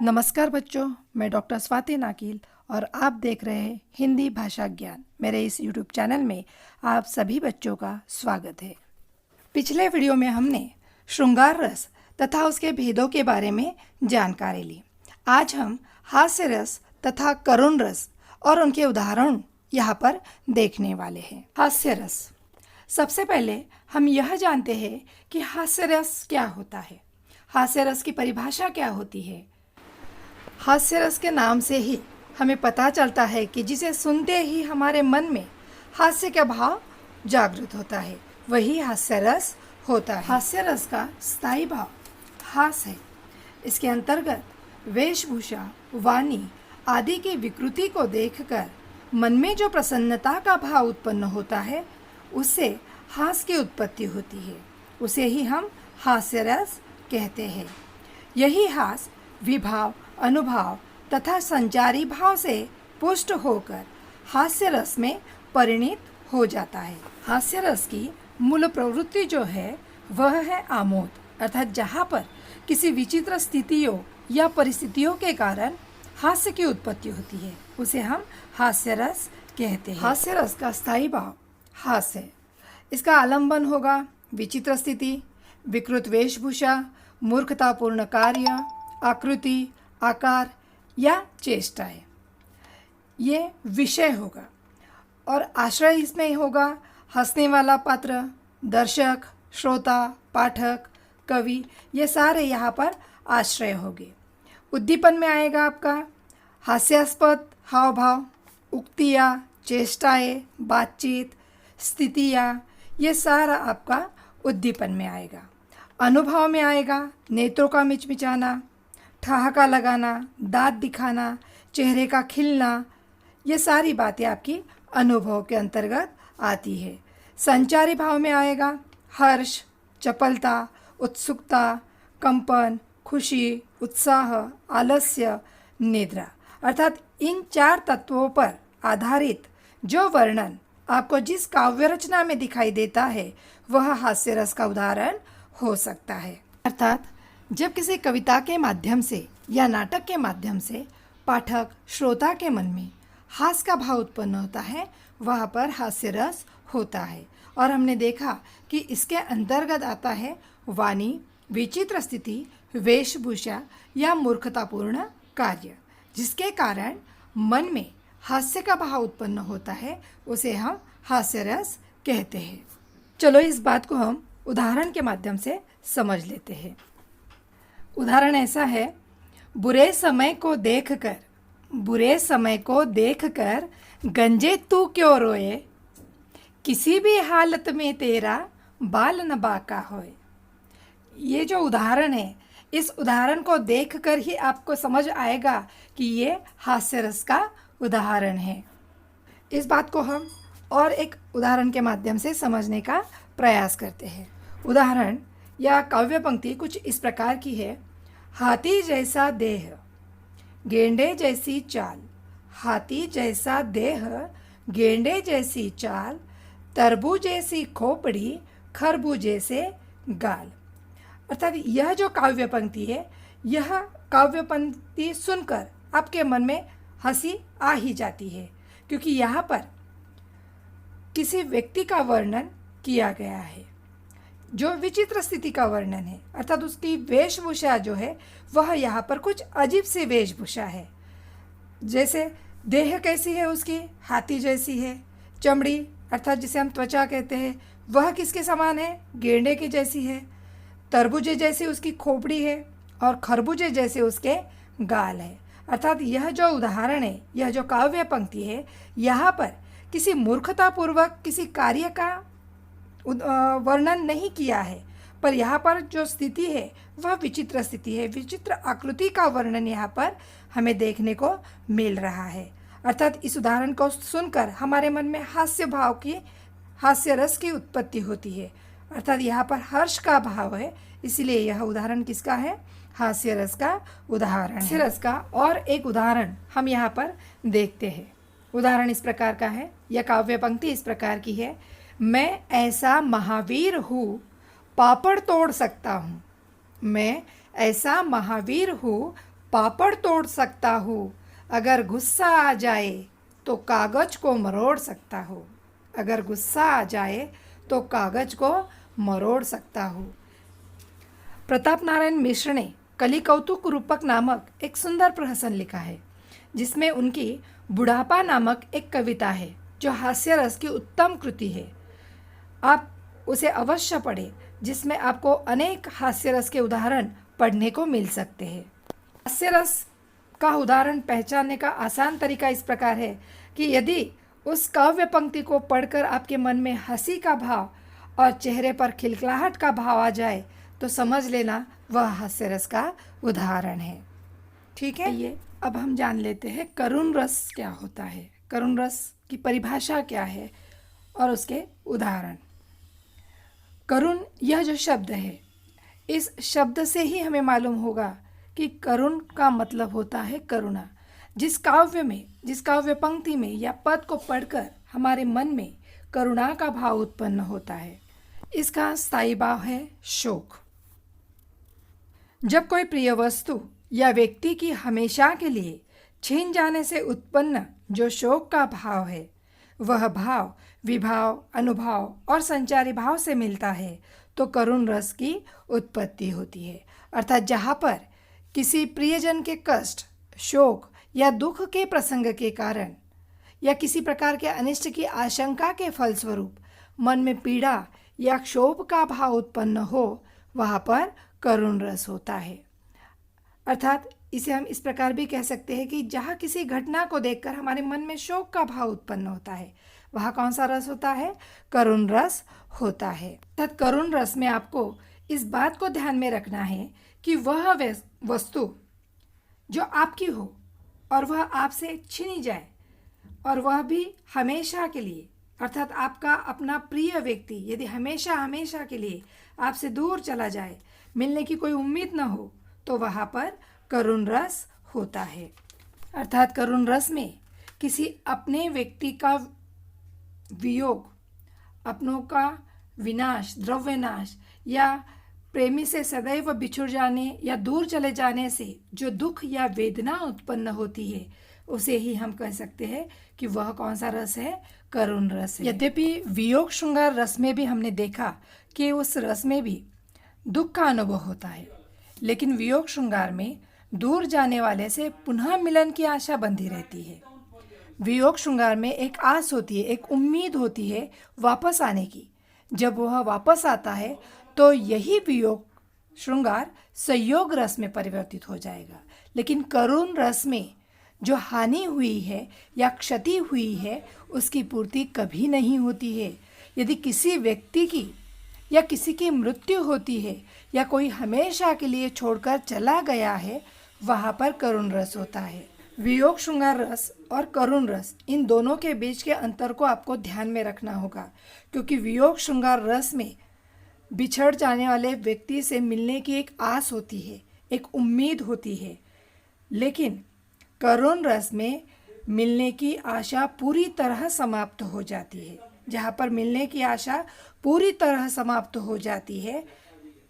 नमस्कार बच्चों, मैं डॉक्टर स्वाति नाकील और आप देख रहे हैं हिंदी भाषा ज्ञान। मेरे इस यूट्यूब चैनल में आप सभी बच्चों का स्वागत है। पिछले वीडियो में हमने श्रृंगार रस तथा उसके भेदों के बारे में जानकारी ली। आज हम हास्य रस तथा करुण रस और उनके उदाहरण यहाँ पर देखने वाले हैं। हास्य रस। सबसे पहले हम यह जानते हैं कि हास्य रस क्या होता है। हास्य रस की परिभाषा क्या होती है। हास्य रस के नाम से ही हमें पता चलता है कि जिसे सुनते ही हमारे मन में हास्य का भाव जागृत होता है, वही हास्य रस होता है। हास्य रस का स्थायी भाव हास है। इसके अंतर्गत वेशभूषा, वाणी आदि की विकृति को देखकर मन में जो प्रसन्नता का भाव उत्पन्न होता है, उससे हास की उत्पत्ति होती है। उसे ही हम हास्य रस कहते हैं। यही हास विभाव, अनुभव तथा संचारी भाव से पुष्ट होकर हास्य रस में परिणित हो जाता है। हास्य रस की मूल प्रवृत्ति जो है वह है आमोद, अर्थात जहाँ पर किसी विचित्र स्थितियों या परिस्थितियों के कारण हास्य की उत्पत्ति होती है, उसे हम हास्य रस कहते हैं। हास्य रस का स्थायी भाव हास है। इसका आलंबन होगा विचित्र स्थिति, विकृत वेशभूषा, मूर्खतापूर्ण कार्य, आकृति, आकार या चेष्टाएं। ये विषय होगा और आश्रय इसमें होगा हंसने वाला पात्र, दर्शक, श्रोता, पाठक, कवि, ये सारे यहाँ पर आश्रय होंगे। उद्दीपन में आएगा आपका हास्यास्पद हाव भाव, उक्तियाँ, चेष्टाएं, बातचीत, स्थितियाँ, ये सारा आपका उद्दीपन में आएगा। अनुभव में आएगा नेत्रों का मिचमिचाना, ठहाका लगाना, दांत दिखाना, चेहरे का खिलना, ये सारी बातें आपकी अनुभव के अंतर्गत आती है। संचारी भाव में आएगा हर्ष, चपलता, उत्सुकता, कंपन, खुशी, उत्साह, आलस्य, निद्रा। अर्थात इन 4 तत्वों पर आधारित जो वर्णन आपको जिस काव्य रचना में दिखाई देता है, वह हास्य रस का उदाहरण हो सकता है। अर्थात जब किसी कविता के माध्यम से या नाटक के माध्यम से पाठक, श्रोता के मन में हास्य का भाव उत्पन्न होता है, वहाँ पर हास्य रस होता है। और हमने देखा कि इसके अंतर्गत आता है वाणी, विचित्र स्थिति, वेशभूषा या मूर्खतापूर्ण कार्य, जिसके कारण मन में हास्य का भाव उत्पन्न होता है, उसे हम हास्य रस कहते हैं। चलो इस बात को हम उदाहरण के माध्यम से समझ लेते हैं। उदाहरण ऐसा है, बुरे समय को देखकर गंजे तू क्यों रोए, किसी भी हालत में तेरा बाल न बाका होए। ये जो उदाहरण है, इस उदाहरण को देखकर ही आपको समझ आएगा कि ये हास्य रस का उदाहरण है। इस बात को हम और एक उदाहरण के माध्यम से समझने का प्रयास करते हैं। उदाहरण या काव्य पंक्ति कुछ इस प्रकार की है। हाथी जैसा देह, गेंडे जैसी चाल, हाथी जैसा देह, गेंडे जैसी चाल, तरबूज जैसी खोपड़ी, खरबूज जैसे गाल। अर्थात यह जो काव्य पंक्ति है, यह काव्य पंक्ति सुनकर आपके मन में हंसी आ ही जाती है, क्योंकि यहाँ पर किसी व्यक्ति का वर्णन किया गया है जो विचित्र स्थिति का वर्णन है। अर्थात उसकी वेशभूषा जो है वह यहाँ पर कुछ अजीब सी वेशभूषा है। जैसे देह कैसी है उसकी, हाथी जैसी है। चमड़ी अर्थात जिसे हम त्वचा कहते हैं, वह किसके समान है, गेंडे की जैसी है। तरबूजे जैसी उसकी खोपड़ी है और खरबूजे जैसे उसके गाल है। अर्थात यह जो उदाहरण है, यह जो काव्य पंक्ति है, यहाँ पर किसी मूर्खतापूर्वक किसी कार्य का वर्णन नहीं किया है, पर यहाँ पर जो स्थिति है वह विचित्र स्थिति है। विचित्र आकृति का वर्णन यहाँ पर हमें देखने को मिल रहा है। अर्थात इस उदाहरण को सुनकर हमारे मन में हास्य भाव की, हास्य रस की उत्पत्ति होती है। अर्थात यहाँ पर हर्ष का भाव है, इसलिए यह उदाहरण किसका है, हास्य रस का उदाहरण। हास्य रस का और एक उदाहरण हम यहाँ पर देखते हैं। उदाहरण इस प्रकार का है, यह काव्य पंक्ति इस प्रकार की है। मैं ऐसा महावीर हूँ, पापड़ तोड़ सकता हूँ। मैं ऐसा महावीर हूँ, पापड़ तोड़ सकता हूँ, अगर गुस्सा आ जाए तो कागज को मरोड़ सकता हूँ। अगर गुस्सा आ जाए तो कागज को मरोड़ सकता हूँ। प्रताप नारायण मिश्र ने कली कौतुक रूपक नामक एक सुंदर प्रहसन लिखा है, जिसमें उनकी बुढ़ापा नामक एक कविता है जो हास्य रस की उत्तम कृति है। आप उसे अवश्य पढ़ें, जिसमें आपको अनेक हास्य रस के उदाहरण पढ़ने को मिल सकते हैं। हास्य रस का उदाहरण पहचानने का आसान तरीका इस प्रकार है कि यदि उस काव्य पंक्ति को पढ़कर आपके मन में हंसी का भाव और चेहरे पर खिलखिलाहट का भाव आ जाए तो समझ लेना वह हास्य रस का उदाहरण है। ठीक है, ये अब हम जान लेते हैं करुण रस क्या होता है, करुण रस की परिभाषा क्या है और उसके उदाहरण। करुण यह जो शब्द है, इस शब्द से ही हमें मालूम होगा कि करुण का मतलब होता है करुणा। जिस काव्य पंक्ति में या पद को पढ़कर हमारे मन में करुणा का भाव उत्पन्न होता है, इसका स्थायी भाव है शोक। जब कोई प्रिय वस्तु या व्यक्ति की हमेशा के लिए छीन जाने से उत्पन्न जो शोक का भाव है, वह भाव विभाव, अनुभव और संचारी भाव से मिलता है तो करुण रस की उत्पत्ति होती है। अर्थात जहाँ पर किसी प्रियजन के कष्ट, शोक या दुख के प्रसंग के कारण या किसी प्रकार के अनिष्ट की आशंका के फलस्वरूप मन में पीड़ा या क्षोभ का भाव उत्पन्न हो, वहाँ पर करुण रस होता है। अर्थात इसे हम इस प्रकार भी कह सकते हैं कि जहाँ किसी घटना को देखकर हमारे मन में शोक का भाव उत्पन्न होता है, वहाँ कौन सा रस होता है? करुण रस होता है। अर्थात करुण रस में आपको इस बात को ध्यान में रखना है कि वह वस्तु जो आपकी हो और वह आपसे छीनी जाए, और वह भी हमेशा के लिए, अर्थात आपका अपना प्रिय व्यक्ति यदि हमेशा के लिए आपसे दूर चला जाए, मिलने की कोई उम्मीद न हो, तो वहाँ पर करुण रस होता है। अर्थात करुण रस में किसी अपने व्यक्ति का वियोग, अपनों का विनाश, द्रव्य नाश या प्रेमी से सदैव बिछुड़ जाने या दूर चले जाने से जो दुख या वेदना उत्पन्न होती है, उसे ही हम कह सकते हैं कि वह कौन सा रस है? करुण रस है। यद्यपि वियोग श्रृंगार रस में भी हमने देखा कि उस रस में भी दुख का अनुभव होता है, लेकिन वियोग श्रृंगार में दूर जाने वाले से पुनः मिलन की आशा बंधी रहती है। वियोग श्रृंगार में एक आस होती है, एक उम्मीद होती है वापस आने की। जब वह वापस आता है तो यही वियोग श्रृंगार संयोग रस में परिवर्तित हो जाएगा। लेकिन करुण रस में जो हानि हुई है या क्षति हुई है, उसकी पूर्ति कभी नहीं होती है। यदि किसी व्यक्ति की या किसी की मृत्यु होती है या कोई हमेशा के लिए छोड़कर चला गया है, वहाँ पर करुण रस होता है। वियोग श्रृंगार रस और करुण रस, इन दोनों के बीच के अंतर को आपको ध्यान में रखना होगा, क्योंकि वियोग श्रृंगार रस में बिछड़ जाने वाले व्यक्ति से मिलने की एक आस होती है, एक उम्मीद होती है, लेकिन करुण रस में मिलने की आशा पूरी तरह समाप्त हो जाती है। जहाँ पर मिलने की आशा पूरी तरह समाप्त हो जाती है,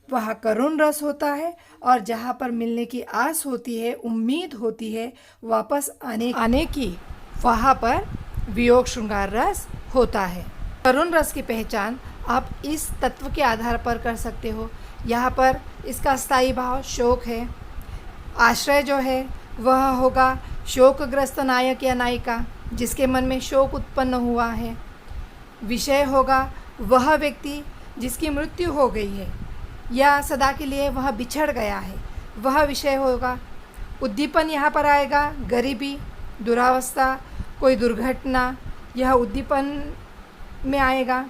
वह करुण रस होता है, और जहाँ पर मिलने की आस होती है, उम्मीद होती है वापस आने की, वहाँ पर वियोग श्रृंगार रस होता है। करुण रस की पहचान आप इस तत्व के आधार पर कर सकते हो। यहाँ पर इसका स्थायी भाव शोक है। आश्रय जो है वह होगा शोकग्रस्त नायक या नायिका जिसके मन में शोक उत्पन्न हुआ है। विषय होगा वह व्यक्ति जिसकी मृत्यु हो गई है या सदा के लिए वह बिछड़ गया है, वह विषय होगा। उद्दीपन यहाँ पर आएगा गरीबी, दुरावस्था, कोई दुर्घटना, यह उद्दीपन में आएगा।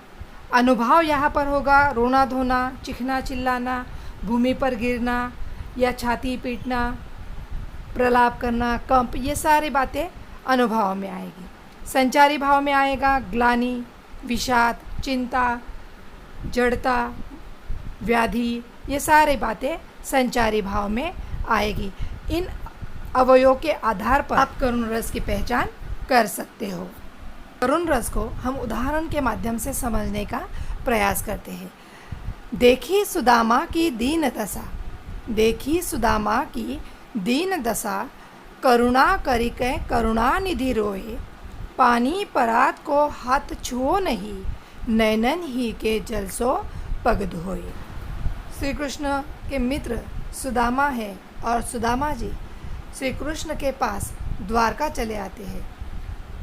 अनुभव यहाँ पर होगा रोना धोना, चिखना चिल्लाना, भूमि पर गिरना या छाती पीटना, प्रलाप करना, कंप, ये सारी बातें अनुभव में आएगी। संचारी भाव में आएगा ग्लानि, विषाद, चिंता, जड़ता, व्याधि, ये सारी बातें संचारी भाव में आएगी। इन अवयवों के आधार पर आप करुण रस की पहचान कर सकते हो। करुण रस को हम उदाहरण के माध्यम से समझने का प्रयास करते हैं। देखी सुदामा की दीन दशा, देखी सुदामा की दीन दशा करुणा करिकै करुणा निधि रोए, पानी परात को हाथ छुओ नहीं, नैनन ही के जल सो पग धोए। श्री कृष्ण के मित्र सुदामा है और सुदामा जी श्री कृष्ण के पास द्वारका चले आते हैं।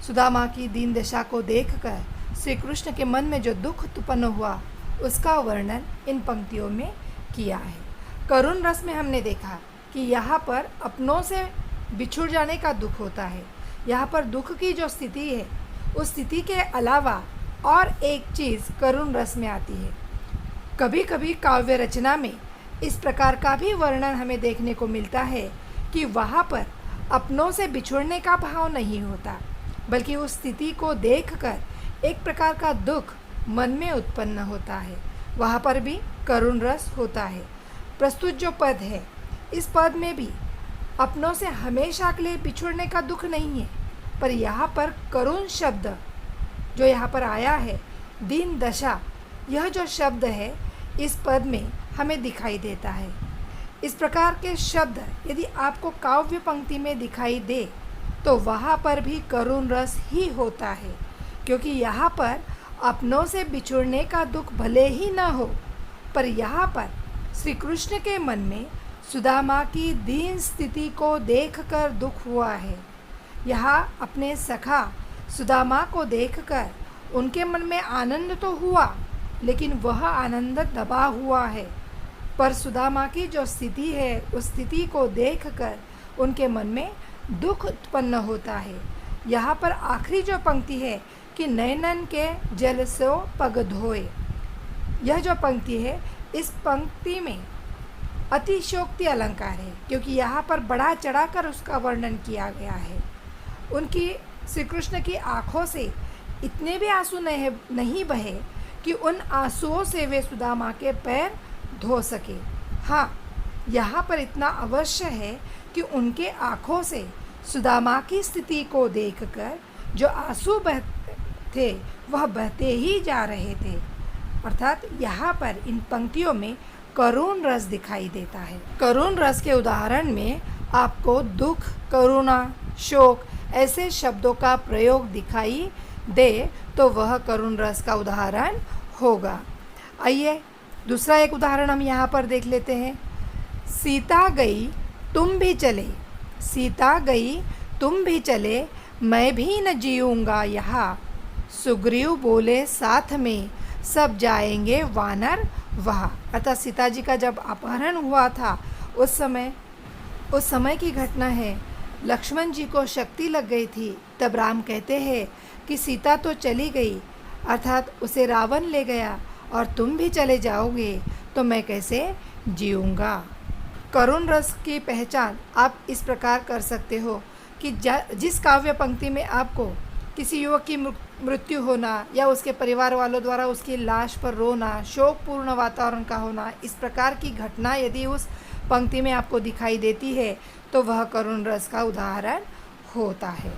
सुदामा की दीन दशा को देखकर श्री कृष्ण के मन में जो दुख उत्पन्न हुआ उसका वर्णन इन पंक्तियों में किया है। करुण रस में हमने देखा कि यहाँ पर अपनों से बिछुड़ जाने का दुख होता है। यहाँ पर दुख की जो स्थिति है उस स्थिति के अलावा और एक चीज़ करुण रस में आती है। कभी कभी काव्य रचना में इस प्रकार का भी वर्णन हमें देखने को मिलता है कि वहाँ पर अपनों से बिछुड़ने का भाव नहीं होता, बल्कि उस स्थिति को देखकर एक प्रकार का दुख मन में उत्पन्न होता है। वहाँ पर भी करुण रस होता है। प्रस्तुत जो पद है, इस पद में भी अपनों से हमेशा के लिए बिछुड़ने का दुख नहीं है, पर यहाँ पर करुण शब्द जो यहाँ पर आया है, दीन दशा, यह जो शब्द है इस पद में हमें दिखाई देता है। इस प्रकार के शब्द यदि आपको काव्य पंक्ति में दिखाई दे तो वहाँ पर भी करुण रस ही होता है, क्योंकि यहाँ पर अपनों से बिछुड़ने का दुख भले ही न हो, पर यहाँ पर श्री कृष्ण के मन में सुदामा की दीन स्थिति को देखकर दुख हुआ है। यहाँ अपने सखा सुदामा को देखकर उनके मन में आनंद तो हुआ, लेकिन वह आनंद दबा हुआ है। पर सुदामा की जो स्थिति है उस स्थिति को देखकर उनके मन में दुख उत्पन्न होता है। यहाँ पर आखिरी जो पंक्ति है कि नैनन के जल सो पग धोए, यह जो पंक्ति है इस पंक्ति में अतिशयोक्ति अलंकार है, क्योंकि यहाँ पर बढ़ा चढ़ाकर उसका वर्णन किया गया है। उनकी श्री कृष्ण की आँखों से इतने भी आंसू नहीं बहे कि उन आंसुओं से वे सुदामा के पैर धो सके। हाँ, यहाँ पर इतना अवश्य है कि उनके आँखों से सुदामा की स्थिति को देखकर जो आंसू बहते थे वह बहते ही जा रहे थे। अर्थात यहाँ पर इन पंक्तियों में करुण रस दिखाई देता है। करुण रस के उदाहरण में आपको दुख, करुणा, शोक ऐसे शब्दों का प्रयोग दिखाई दे तो वह करुण रस का उदाहरण होगा। आइए दूसरा एक उदाहरण हम यहाँ पर देख लेते हैं। सीता गई तुम भी चले, सीता गई तुम भी चले, मैं भी न जीऊँगा यहाँ, सुग्रीव बोले साथ में सब जाएंगे वानर वहाँ। अर्थात सीता जी का जब अपहरण हुआ था उस समय की घटना है। लक्ष्मण जी को शक्ति लग गई थी। तब राम कहते हैं कि सीता तो चली गई, अर्थात उसे रावण ले गया, और तुम भी चले जाओगे तो मैं कैसे जीऊँगा। करुण रस की पहचान आप इस प्रकार कर सकते हो कि जिस काव्य पंक्ति में आपको किसी युवक की मृत्यु होना या उसके परिवार वालों द्वारा उसकी लाश पर रोना, शोकपूर्ण वातावरण का होना, इस प्रकार की घटना यदि उस पंक्ति में आपको दिखाई देती है तो वह करुण रस का उदाहरण होता है।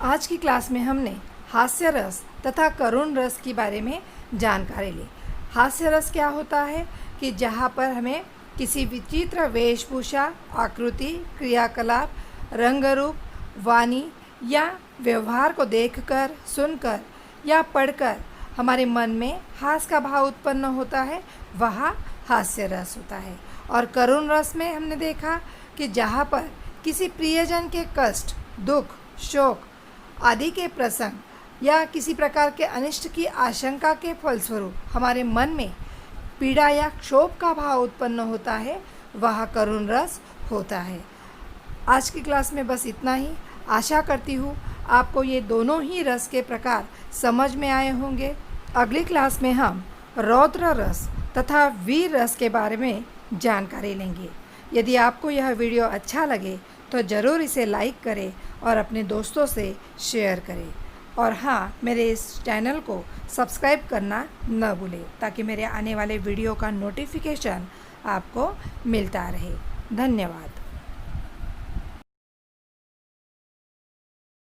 आज की क्लास में हमने हास्य रस तथा करुण रस के बारे में जानकारी ली। हास्य रस क्या होता है कि जहाँ पर हमें किसी विचित्र वेशभूषा, आकृति, क्रियाकलाप, रंग रूप, वाणी या व्यवहार को देखकर, सुनकर या पढ़कर हमारे मन में हास्य का भाव उत्पन्न होता है, वह हास्य रस होता है। और करुण रस में हमने देखा कि जहाँ पर किसी प्रियजन के कष्ट, दुख, शोक आदि के प्रसंग या किसी प्रकार के अनिष्ट की आशंका के फलस्वरूप हमारे मन में पीड़ा या क्षोभ का भाव उत्पन्न होता है, वह करुण रस होता है। आज की क्लास में बस इतना ही। आशा करती हूँ आपको ये दोनों ही रस के प्रकार समझ में आए होंगे। अगली क्लास में हम रौद्र रस तथा वीर रस के बारे में जानकारी लेंगे। यदि आपको यह वीडियो अच्छा लगे तो ज़रूर इसे लाइक करें और अपने दोस्तों से शेयर करें। और हाँ, मेरे इस चैनल को सब्सक्राइब करना न भूलें ताकि मेरे आने वाले वीडियो का नोटिफिकेशन आपको मिलता रहे। धन्यवाद।